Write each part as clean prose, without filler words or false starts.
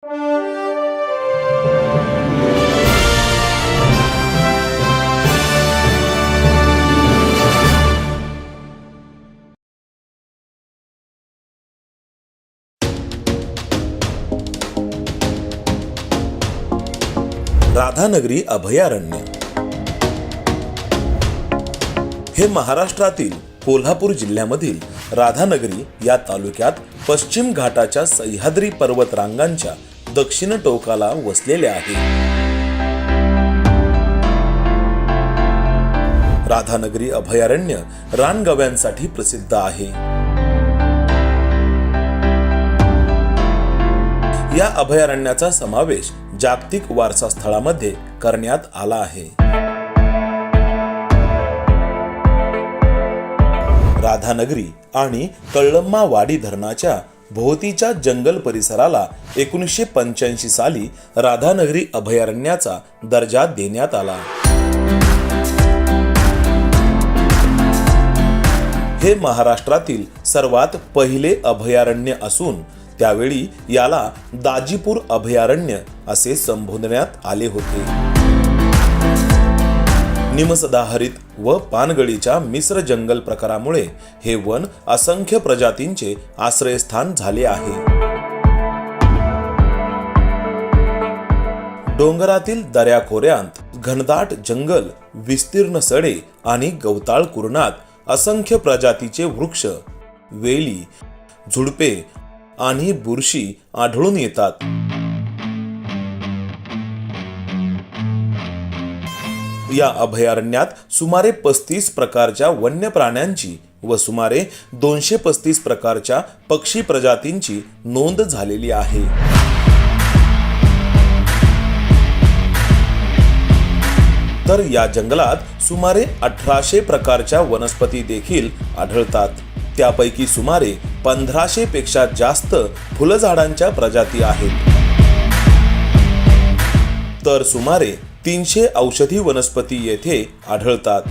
राधानगरी अभयारण्य हे महाराष्ट्रातील कोल्हापूर जिल्ह्यामधील राधानगरी या तालुक्यात पश्चिम घाटाच्या सह्याद्री पर्वत रांगांच्या दक्षिण टोकाला वसलेले आहे. राधानगरी अभयारण्य रानगव्यांसाठी प्रसिद्ध आहे. या अभयारण्याचा समावेश जागतिक वारसा स्थळामध्ये करण्यात आला आहे. राधानगरी आणि कळ्ळम्मा वाडी धरणाच्या भोवतीच्या जंगल परिसराला 1985 साली राधानगरी अभयारण्याचा दर्जा देण्यात आला. हे महाराष्ट्रातील सर्वात पहिले अभयारण्य असून त्यावेळी याला दाजीपूर अभयारण्य असे संबोधण्यात आले होते. निमसदाहरित व पानगळीच्या मिश्र जंगल प्रकारामुळे हे वन असंख्य प्रजातींचे आश्रयस्थान झाले आहे. डोंगरातील दऱ्याखोऱ्यांत घनदाट जंगल, विस्तीर्ण सडे आणि गवताळ कुरणात असंख्य प्रजातीचे वृक्ष, वेली, झुडपे आणि बुरशी आढळून येतात. या अभयारण्यात सुमारे 35 प्रकारच्या वन्य प्राण्यांची व सुमारे 235 प्रकारच्या पक्षी प्रजातींची नोंद झालेली आहे. तर या जंगलात सुमारे 1800 प्रकारच्या वनस्पती देखील आढळतात. त्यापैकी सुमारे 1500 पेक्षा जास्त फुलझाडांच्या प्रजाती आहेत. तर सुमारे 300 औषधी वनस्पती येथे आढळतात.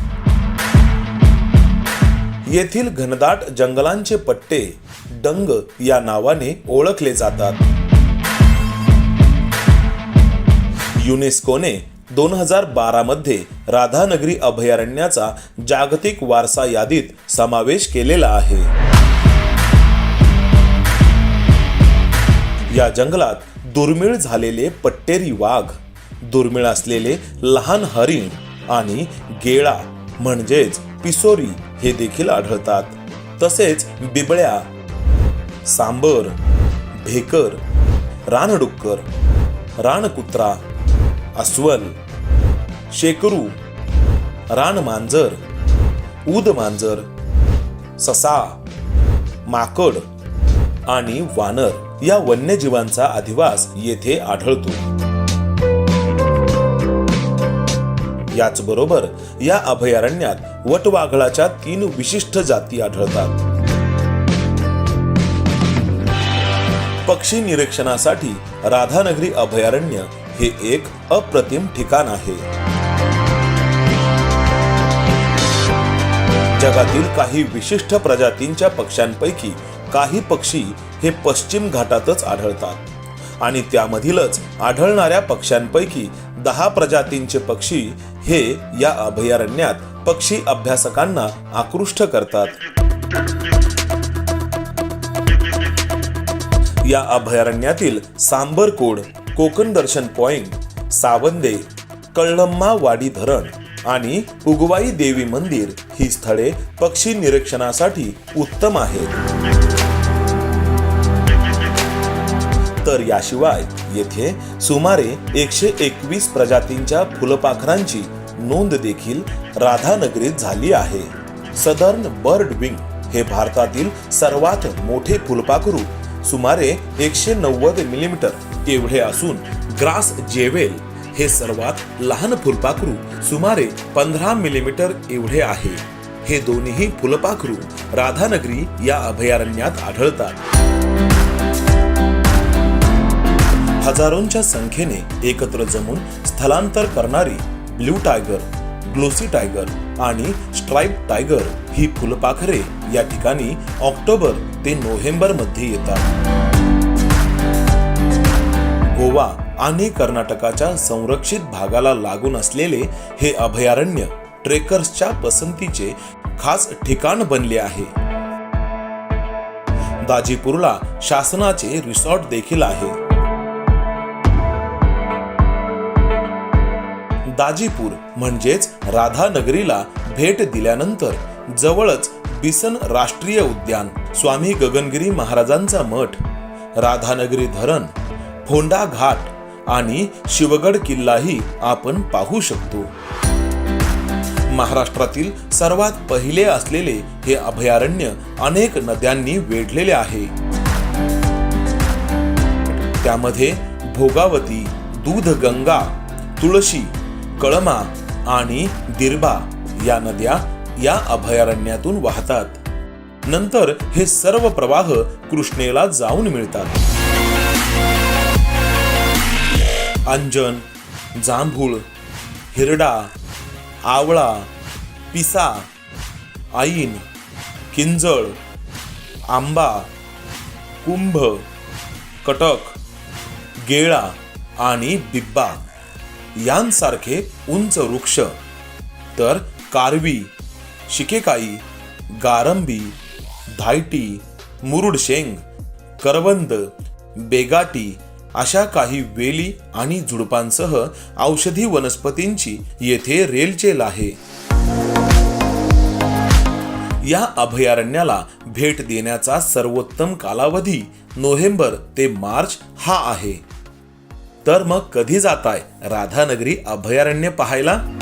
येथील घनदाट जंगलांचे पट्टे डंग या नावाने ओळखले जातात. युनेस्कोने 2012 मध्ये राधानगरी अभयारण्याचा जागतिक वारसा यादीत समावेश केलेला आहे. या जंगलात दुर्मिळ झालेले पट्टेरी वाघ, दुर्मिळ असलेले लहान हरिण आणि गेळा म्हणजेच पिसोरी हे देखील आढळतात. तसेच बिबळ्या, सांबर, भेकर, रानडुक्कर, रानकुत्रा, अस्वल, शेकरू, रानमांजर, ऊद मांजर, ससा, माकड आणि वानर या वन्यजीवांचा अधिवास येथे आढळतो. याचबरोबर या अभयारण्यात वटवाघळाच्या 3 विशिष्ट जाती आढळतात. पक्षी निरीक्षणासाठी राधानगरी अभयारण्य हे एक अप्रतिम ठिकाण आहे. जगातील काही विशिष्ट प्रजातींच्या पक्ष्यांपैकी काही पक्षी हे पश्चिम घाटातच आढळतात आणि त्यामधीलच आढळणाऱ्या पक्ष्यांपैकी 10 प्रजातींचे पक्षी हे या अभयारण्यात पक्षी अभ्यासकांना आकृष्ट करतात. या अभयारण्यातील सांबरकोड, कोकण दर्शन पॉइंट, सावंदे, कळ्ळम्मा वाडी धरण आणि उगवाई देवी मंदिर ही स्थळे पक्षी निरीक्षणासाठी उत्तम आहेत. तर याशिवाय येथे सुमारे 121 प्रजातींच्या फुलपाखरांची नोंद देखील राधानगरीत झाली आहे. सदर्न बर्ड विंग हे भारतातील सर्वात मोठे फुलपाखरू सुमारे 190 मिलीमीटर एवढे असून ग्रास जेवेल हे सर्वात लहान फुलपाखरू सुमारे 15 मिलीमीटर एवढे आहे. हे दोन्ही फुलपाखरू राधानगरी या अभयारण्यात आढळतात. हजारोंच्या संख्येने एकत्र जमून स्थलांतर करणारी ब्लू टायगर, ग्लोसी टायगर आणि स्ट्राइप टायगर ही फुलपाखरे या ठिकाणी ऑक्टोबर ते नोव्हेंबर मध्ये येतात. गोवा आणि कर्नाटकाच्या संरक्षित भागाला लागून असलेले हे अभयारण्य ट्रेकर्सच्या पसंतीचे खास ठिकाण बनले आहे. दाजीपूरला शासनाचे रिसॉर्ट देखील आहे. दाजीपूर म्हणजेच राधानगरीला भेट दिल्यानंतर जवळच बिसन राष्ट्रीय उद्यान, स्वामी गगनगिरी महाराजांचा मठ, राधानगरी धरण, फोंडा घाट आणि शिवगड किल्लाही आपण पाहू शकतो. महाराष्ट्रातील सर्वात पहिले असलेले हे अभयारण्य अनेक नद्यांनी वेढलेले आहे. त्यामध्ये भोगावती, दूधगंगा, तुळशी, कळमा आणि दिर्बा या नद्या या अभयारण्यातून वाहतात. नंतर हे सर्व प्रवाह कृष्णेला जाऊन मिळतात. अंजन, जांभूळ, हिरडा, आवळा, पिसा, ऐन, किंजळ, आंबा, कुंभ, कटक, गेळा आणि बिब्बा यांसारखे उंच वृक्ष, तर कारवी, शिकेकाई, गारंबी, धायटी, मुरुडशेंग, करवंद, बेगाटी अशा काही वेली आणि झुडपांसह औषधी वनस्पतींची येथे रेलचेल आहे. या अभयारण्याला भेट देण्याचा सर्वोत्तम कालावधी नोव्हेंबर ते मार्च हा आहे. तर मग कधी जाताय राधानगरी अभयारण्य पाहायला?